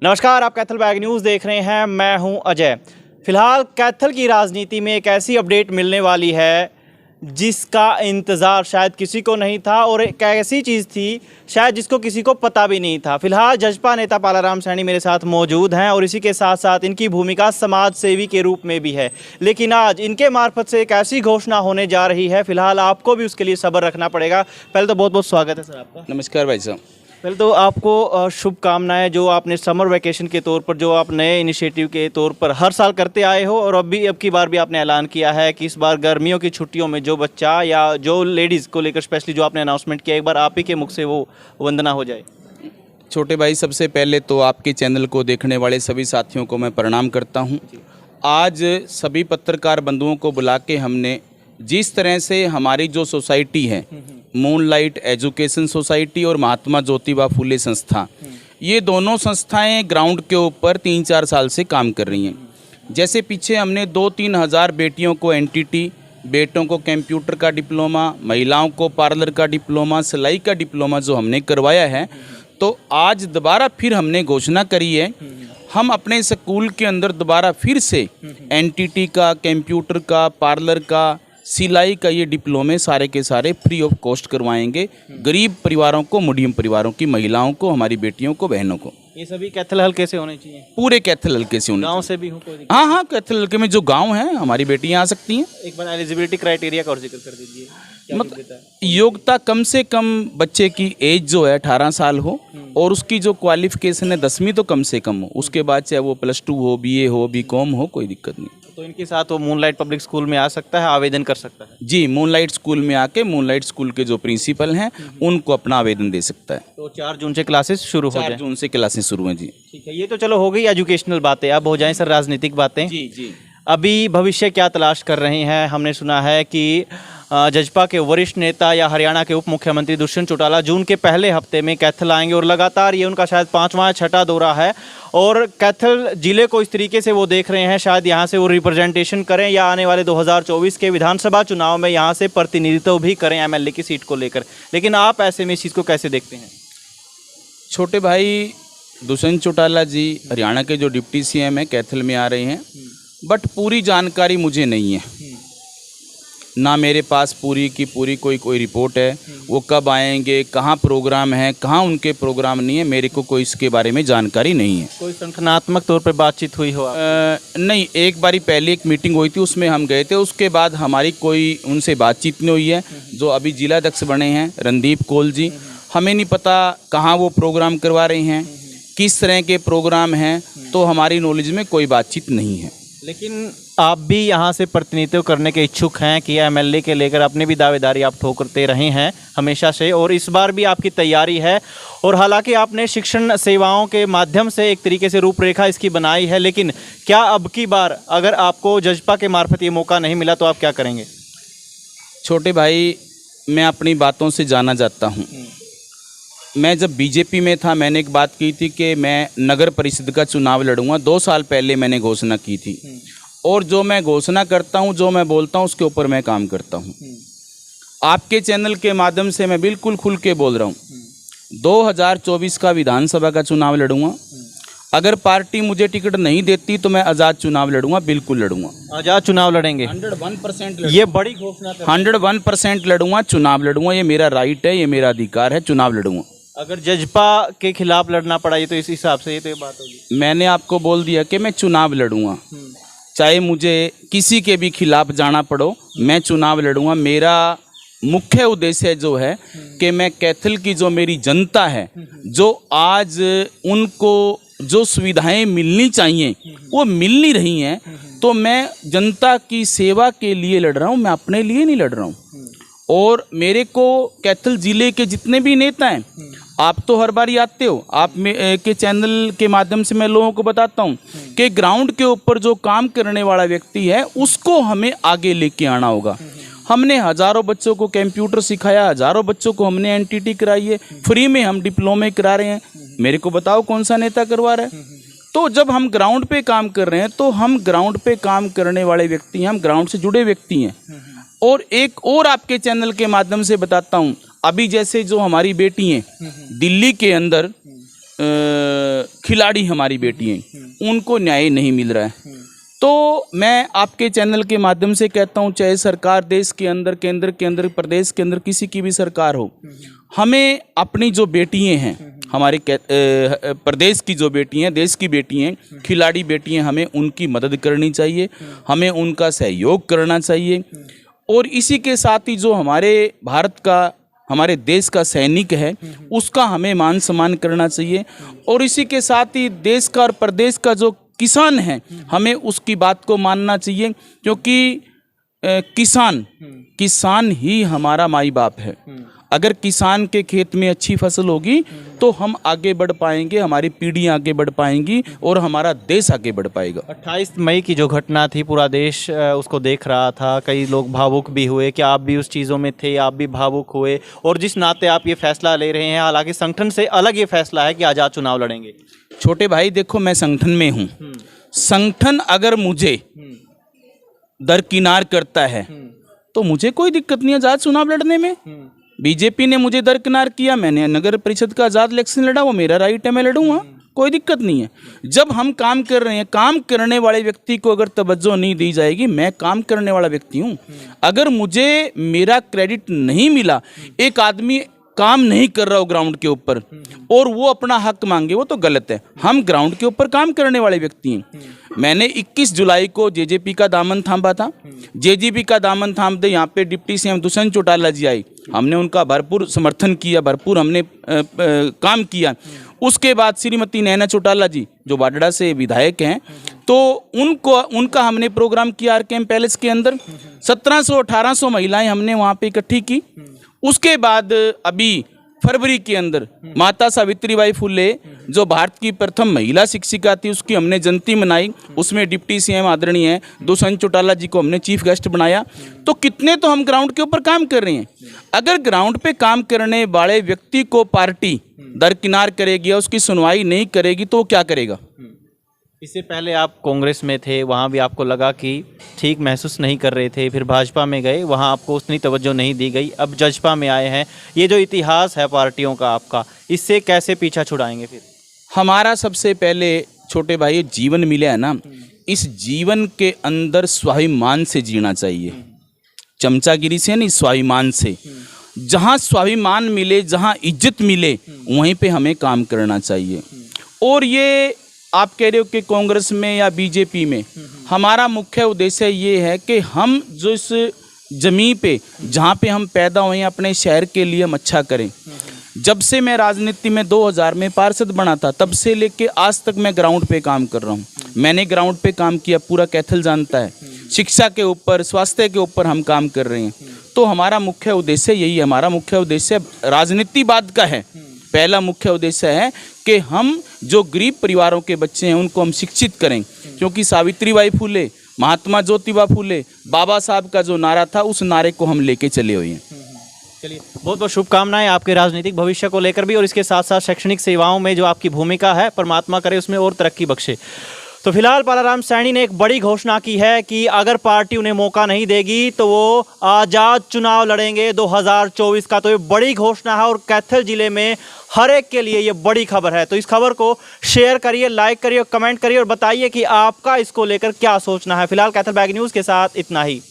नमस्कार, आप Kaithal bag news देख रहे हैं। मैं हूं अजय। फिलहाल कैथल की राजनीति में एक ऐसी अपडेट मिलने वाली है जिसका इंतज़ार शायद किसी को नहीं था, और एक ऐसी चीज़ थी शायद जिसको किसी को पता भी नहीं था। फिलहाल जजपा नेता पालाराम सैनी मेरे साथ मौजूद हैं और इसी के साथ साथ इनकी भूमिका समाज सेवी के रूप में भी है। लेकिन आज इनके मार्फत से एक ऐसी घोषणा होने जा रही है, फिलहाल आपको भी उसके लिए सब्र रखना पड़ेगा। पहले तो बहुत बहुत स्वागत है सर आपका। नमस्कार भाई साहब। पहले तो आपको शुभकामनाएं, जो आपने समर वैकेशन के तौर पर जो आप नए इनिशिएटिव के तौर पर हर साल करते आए हो, और अब की बार भी आपने ऐलान किया है कि इस बार गर्मियों की छुट्टियों में जो बच्चा या जो लेडीज़ को लेकर स्पेशली जो आपने अनाउंसमेंट किया, एक बार आप ही के मुख से वो वंदना हो जाए। छोटे भाई, सबसे पहले तो आपके चैनल को देखने वाले सभी साथियों को मैं प्रणाम करता हूं। आज सभी पत्रकार बंधुओं को बुला के हमने जिस तरह से हमारी जो सोसाइटी है, मूनलाइट एजुकेशन सोसाइटी और महात्मा ज्योतिबा फुले संस्था, ये दोनों संस्थाएं ग्राउंड के ऊपर 3-4 साल से काम कर रही हैं। जैसे पीछे हमने 2-3 हज़ार बेटियों को एनटीटी, बेटों को कंप्यूटर का डिप्लोमा, महिलाओं को पार्लर का डिप्लोमा, सिलाई का डिप्लोमा जो हमने करवाया है, तो आज दोबारा फिर हमने घोषणा करी है, हम अपने स्कूल के अंदर दोबारा फिर से एनटीटी का, कंप्यूटर का, पार्लर का, सिलाई का ये डिप्लोमे सारे के सारे फ्री ऑफ कॉस्ट करवाएंगे गरीब परिवारों को, मीडियम परिवारों की महिलाओं को, हमारी बेटियों को, बहनों को। ये सभी कैथल हल्के से होने चाहिए? पूरे कैथल हल्के से होने। गाँव से भी हो कोई? हाँ, कैथल हल्के में जो गांव हैं हमारी बेटियां आ सकती हैं। एक बार एलिजिबिलिटी क्राइटेरिया का और जिक्र कर दीजिए। मतलब योग्यता कम से कम बच्चे की एज जो है 18 साल हो, और उसकी जो क्वालिफिकेशन है 10वीं तो कम से कम हो। उसके बाद चाहे वो +2 हो, BA हो, BCom हो, कोई दिक्कत नहीं। तो इनके साथ वो मूनलाइट पब्लिक स्कूल में आ सकता है, आवेदन कर सकता है? जी, मूनलाइट स्कूल में आके मूनलाइट स्कूल के जो प्रिंसिपल हैं उनको अपना आवेदन दे सकता है। तो 4 जून से क्लासेस शुरू हो जाए? 4 जून से क्लासेस शुरू हैं। जी ठीक है, ये तो चलो हो गई एजुकेशनल बातें। अब हो जाएं सर राजनीतिक बातें। जी। अभी भविष्य क्या तलाश कर रहे हैं? हमने सुना है कि जजपा के वरिष्ठ नेता या हरियाणा के उप मुख्यमंत्री दुष्यंत चौटाला जून के पहले हफ्ते में कैथल आएंगे, और लगातार ये उनका शायद 5वां या 6ठा दौरा है, और कैथल जिले को इस तरीके से वो देख रहे हैं शायद यहाँ से वो रिप्रेजेंटेशन करें या आने वाले 2024 के विधानसभा चुनाव में यहाँ से प्रतिनिधित्व भी करें MLA की सीट को लेकर। लेकिन आप ऐसे में इस चीज़ को कैसे देखते हैं? छोटे भाई, दुष्यंत चौटाला जी हरियाणा के जो डिप्टी CM हैं कैथल में आ रहे हैं, बट पूरी जानकारी मुझे नहीं है, ना मेरे पास पूरी की पूरी कोई रिपोर्ट है। वो कब आएंगे, कहाँ प्रोग्राम है, कहाँ उनके प्रोग्राम नहीं है, मेरे को कोई इसके बारे में जानकारी नहीं है। कोई संगठनात्मक तौर पर बातचीत हुई हो? नहीं, एक बारी पहले एक मीटिंग हुई थी, उसमें हम गए थे, उसके बाद हमारी कोई उनसे बातचीत नहीं हुई है। जो अभी जिलाध्यक्ष बने हैं रणदीप कौल जी, हमें नहीं पता कहाँ वो प्रोग्राम करवा रहे हैं, किस तरह के प्रोग्राम हैं, तो हमारी नॉलेज में कोई बातचीत नहीं है। लेकिन आप भी यहाँ से प्रतिनिधित्व करने के इच्छुक हैं कि MLA के लेकर अपनी भी दावेदारी आप ठोकरते रहे हैं हमेशा से, और इस बार भी आपकी तैयारी है। और हालांकि आपने शिक्षण सेवाओं के माध्यम से एक तरीके से रूपरेखा इसकी बनाई है, लेकिन क्या अब की बार अगर आपको जजपा के मार्फत ये मौका नहीं मिला तो आप क्या करेंगे? छोटे भाई, मैं अपनी बातों से जाना जाता हूँ। मैं जब बीजेपी में था, मैंने एक बात की थी कि मैं नगर परिषद का चुनाव लड़ूंगा। 2 साल पहले मैंने घोषणा की थी, और जो मैं घोषणा करता हूं, जो मैं बोलता हूं, उसके ऊपर मैं काम करता हूं। आपके चैनल के माध्यम से मैं बिल्कुल खुल के बोल रहा हूं, 2024 का विधानसभा का चुनाव लड़ूंगा। अगर पार्टी मुझे टिकट नहीं देती तो मैं आज़ाद चुनाव लड़ूंगा, बिल्कुल लड़ूंगा। आज़ाद चुनाव लड़ेंगे? 101% ये बड़ी घोषणा। 101% लड़ूंगा, चुनाव लड़ूंगा, ये मेरा राइट है, ये मेरा अधिकार है, चुनाव लड़ूंगा। अगर जजपा के खिलाफ लड़ना पड़ा ये तो इस हिसाब से ये तो ये बात होगी। मैंने आपको बोल दिया कि मैं चुनाव लड़ूंगा, चाहे मुझे किसी के भी खिलाफ जाना पड़ो, मैं चुनाव लड़ूंगा। मेरा मुख्य उद्देश्य जो है कि मैं कैथल की जो मेरी जनता है, जो आज उनको जो सुविधाएं मिलनी चाहिए वो मिल नहीं रही हैं, तो मैं जनता की सेवा के लिए लड़ रहा हूं, मैं अपने लिए नहीं लड़ रहा हूं। और मेरे को कैथल जिले के जितने भी नेता हैं, आप तो हर बार आते हो, आप के चैनल के माध्यम से मैं लोगों को बताता हूं कि ग्राउंड के ऊपर जो काम करने वाला व्यक्ति है उसको हमें आगे लेके आना होगा। हमने हज़ारों बच्चों को कंप्यूटर सिखाया, हज़ारों बच्चों को हमने एनटीटी कराई है, फ्री में हम डिप्लोमे करा रहे हैं। मेरे को बताओ कौन सा नेता करवा रहा है? तो जब हम ग्राउंड पे काम कर रहे हैं तो हम ग्राउंड पे काम करने वाले व्यक्ति हैं, हम ग्राउंड से जुड़े व्यक्ति हैं। और एक और आपके चैनल के माध्यम से बताता हूं, अभी जैसे जो हमारी बेटी हैं दिल्ली के अंदर खिलाड़ी हमारी बेटी हैं, उनको न्याय नहीं मिल रहा है। तो मैं आपके चैनल के माध्यम से कहता हूँ, चाहे सरकार देश के अंदर, केंद्र के अंदर, प्रदेश के अंदर, किसी की भी सरकार हो, हमें अपनी जो बेटियाँ हैं, हमारे प्रदेश की जो बेटी हैं, देश की बेटी हैं, खिलाड़ी बेटी हैं, हमें उनकी मदद करनी चाहिए, हमें उनका सहयोग करना चाहिए। और इसी के साथ ही जो हमारे भारत का, हमारे देश का सैनिक है, उसका हमें मान सम्मान करना चाहिए। और इसी के साथ ही देश का और प्रदेश का जो किसान है, हमें उसकी बात को मानना चाहिए, क्योंकि किसान ही हमारा माई बाप है। अगर किसान के खेत में अच्छी फसल होगी तो हम आगे बढ़ पाएंगे, हमारी पीढ़ियां आगे बढ़ पाएंगी और हमारा देश आगे बढ़ पाएगा। 28 मई की जो घटना थी, पूरा देश उसको देख रहा था, कई लोग भावुक भी हुए। क्या आप भी उस चीज़ों में थे? आप भी भावुक हुए? और जिस नाते आप ये फैसला ले रहे हैं, हालांकि संगठन से अलग ये फैसला है कि आज़ाद चुनाव लड़ेंगे। छोटे भाई देखो, मैं संगठन में हूँ। संगठन अगर मुझे दरकिनार करता है तो मुझे कोई दिक्कत नहीं है आज़ाद चुनाव लड़ने में। बीजेपी ने मुझे दरकिनार किया, मैंने नगर परिषद का आज़ाद इलेक्शन लड़ा, वो मेरा राइट है, मैं लड़ूंगा, कोई दिक्कत नहीं है। जब हम काम कर रहे हैं, काम करने वाले व्यक्ति को अगर तवज्जो नहीं दी जाएगी, मैं काम करने वाला व्यक्ति हूँ, अगर मुझे मेरा क्रेडिट नहीं मिला, एक आदमी काम नहीं कर रहा हो ग्राउंड के ऊपर और वो अपना हक मांगे, वो तो गलत है। हम ग्राउंड के ऊपर काम करने वाले व्यक्ति हैं। मैंने 21 जुलाई को जेजेपी का दामन थामा था। जेजेपी का दामन थामते यहाँ पे डिप्टी सीएम दुष्यंत चौटाला जी आई, हमने उनका भरपूर समर्थन किया, भरपूर हमने काम किया। उसके बाद श्रीमती नैना चौटाला जी जो बाडड़ा से विधायक हैं, तो उनका हमने प्रोग्राम किया आरकेएम पैलेस के अंदर। 1700-1800 महिलाएं हमने वहाँ पे इकट्ठी की। उसके बाद अभी फरवरी के अंदर माता सावित्रीबाई फुले जो भारत की प्रथम महिला शिक्षिका थी, उसकी हमने जयंती मनाई। उसमें डिप्टी सीएम आदरणीय दुष्यंत चौटाला जी को हमने चीफ गेस्ट बनाया। तो कितने तो हम ग्राउंड के ऊपर काम कर रहे हैं। अगर ग्राउंड पे काम करने वाले व्यक्ति को पार्टी दरकिनार करेगी, उसकी सुनवाई नहीं करेगी, तो वो क्या करेगा? इससे पहले आप कांग्रेस में थे, वहाँ भी आपको लगा कि ठीक महसूस नहीं कर रहे थे, फिर भाजपा में गए, वहाँ आपको उतनी तवज्जो नहीं दी गई, अब जजपा में आए हैं। ये जो इतिहास है पार्टियों का आपका, इससे कैसे पीछा छुड़ाएंगे? फिर हमारा सबसे पहले छोटे भाई जीवन मिला है ना, इस जीवन के अंदर स्वाभिमान से जीना चाहिए, चमचागिरी से नहीं, स्वाभिमान से। जहाँ स्वाभिमान मिले, जहाँ इज्जत मिले, वहीं पे हमें काम करना चाहिए। और ये आप कह रहे हो कि कांग्रेस में या बीजेपी में, हमारा मुख्य उद्देश्य ये है कि हम जो इस ज़मीन पे जहाँ पे हम पैदा हुए हैं, अपने शहर के लिए हम अच्छा करें। जब से मैं राजनीति में 2000 में पार्षद बना था, तब से लेके आज तक मैं ग्राउंड पे काम कर रहा हूँ। मैंने ग्राउंड पे काम किया, पूरा कैथल जानता है। शिक्षा के ऊपर, स्वास्थ्य के ऊपर हम काम कर रहे हैं। तो हमारा मुख्य उद्देश्य यही है। हमारा मुख्य उद्देश्य राजनीतिवाद का है। पहला मुख्य उद्देश्य है कि हम जो गरीब परिवारों के बच्चे हैं उनको हम शिक्षित करें, क्योंकि सावित्रीबाई फुले, महात्मा ज्योतिबा फुले, बाबा साहब का जो नारा था, उस नारे को हम लेके चले हुए हैं। चलिए, बहुत बहुत शुभकामनाएं आपके राजनीतिक भविष्य को लेकर भी, और इसके साथ साथ शैक्षणिक सेवाओं में जो आपकी भूमिका है, परमात्मा करे उसमें और तरक्की बख्शे। तो फिलहाल बालाराम सैनी ने एक बड़ी घोषणा की है कि अगर पार्टी उन्हें मौका नहीं देगी तो वो आज़ाद चुनाव लड़ेंगे 2024 का। तो ये बड़ी घोषणा है और कैथल जिले में हर एक के लिए ये बड़ी खबर है। तो इस खबर को शेयर करिए, लाइक करिए, कमेंट करिए और बताइए कि आपका इसको लेकर क्या सोचना है। फिलहाल कैथल बैग न्यूज़ के साथ इतना ही।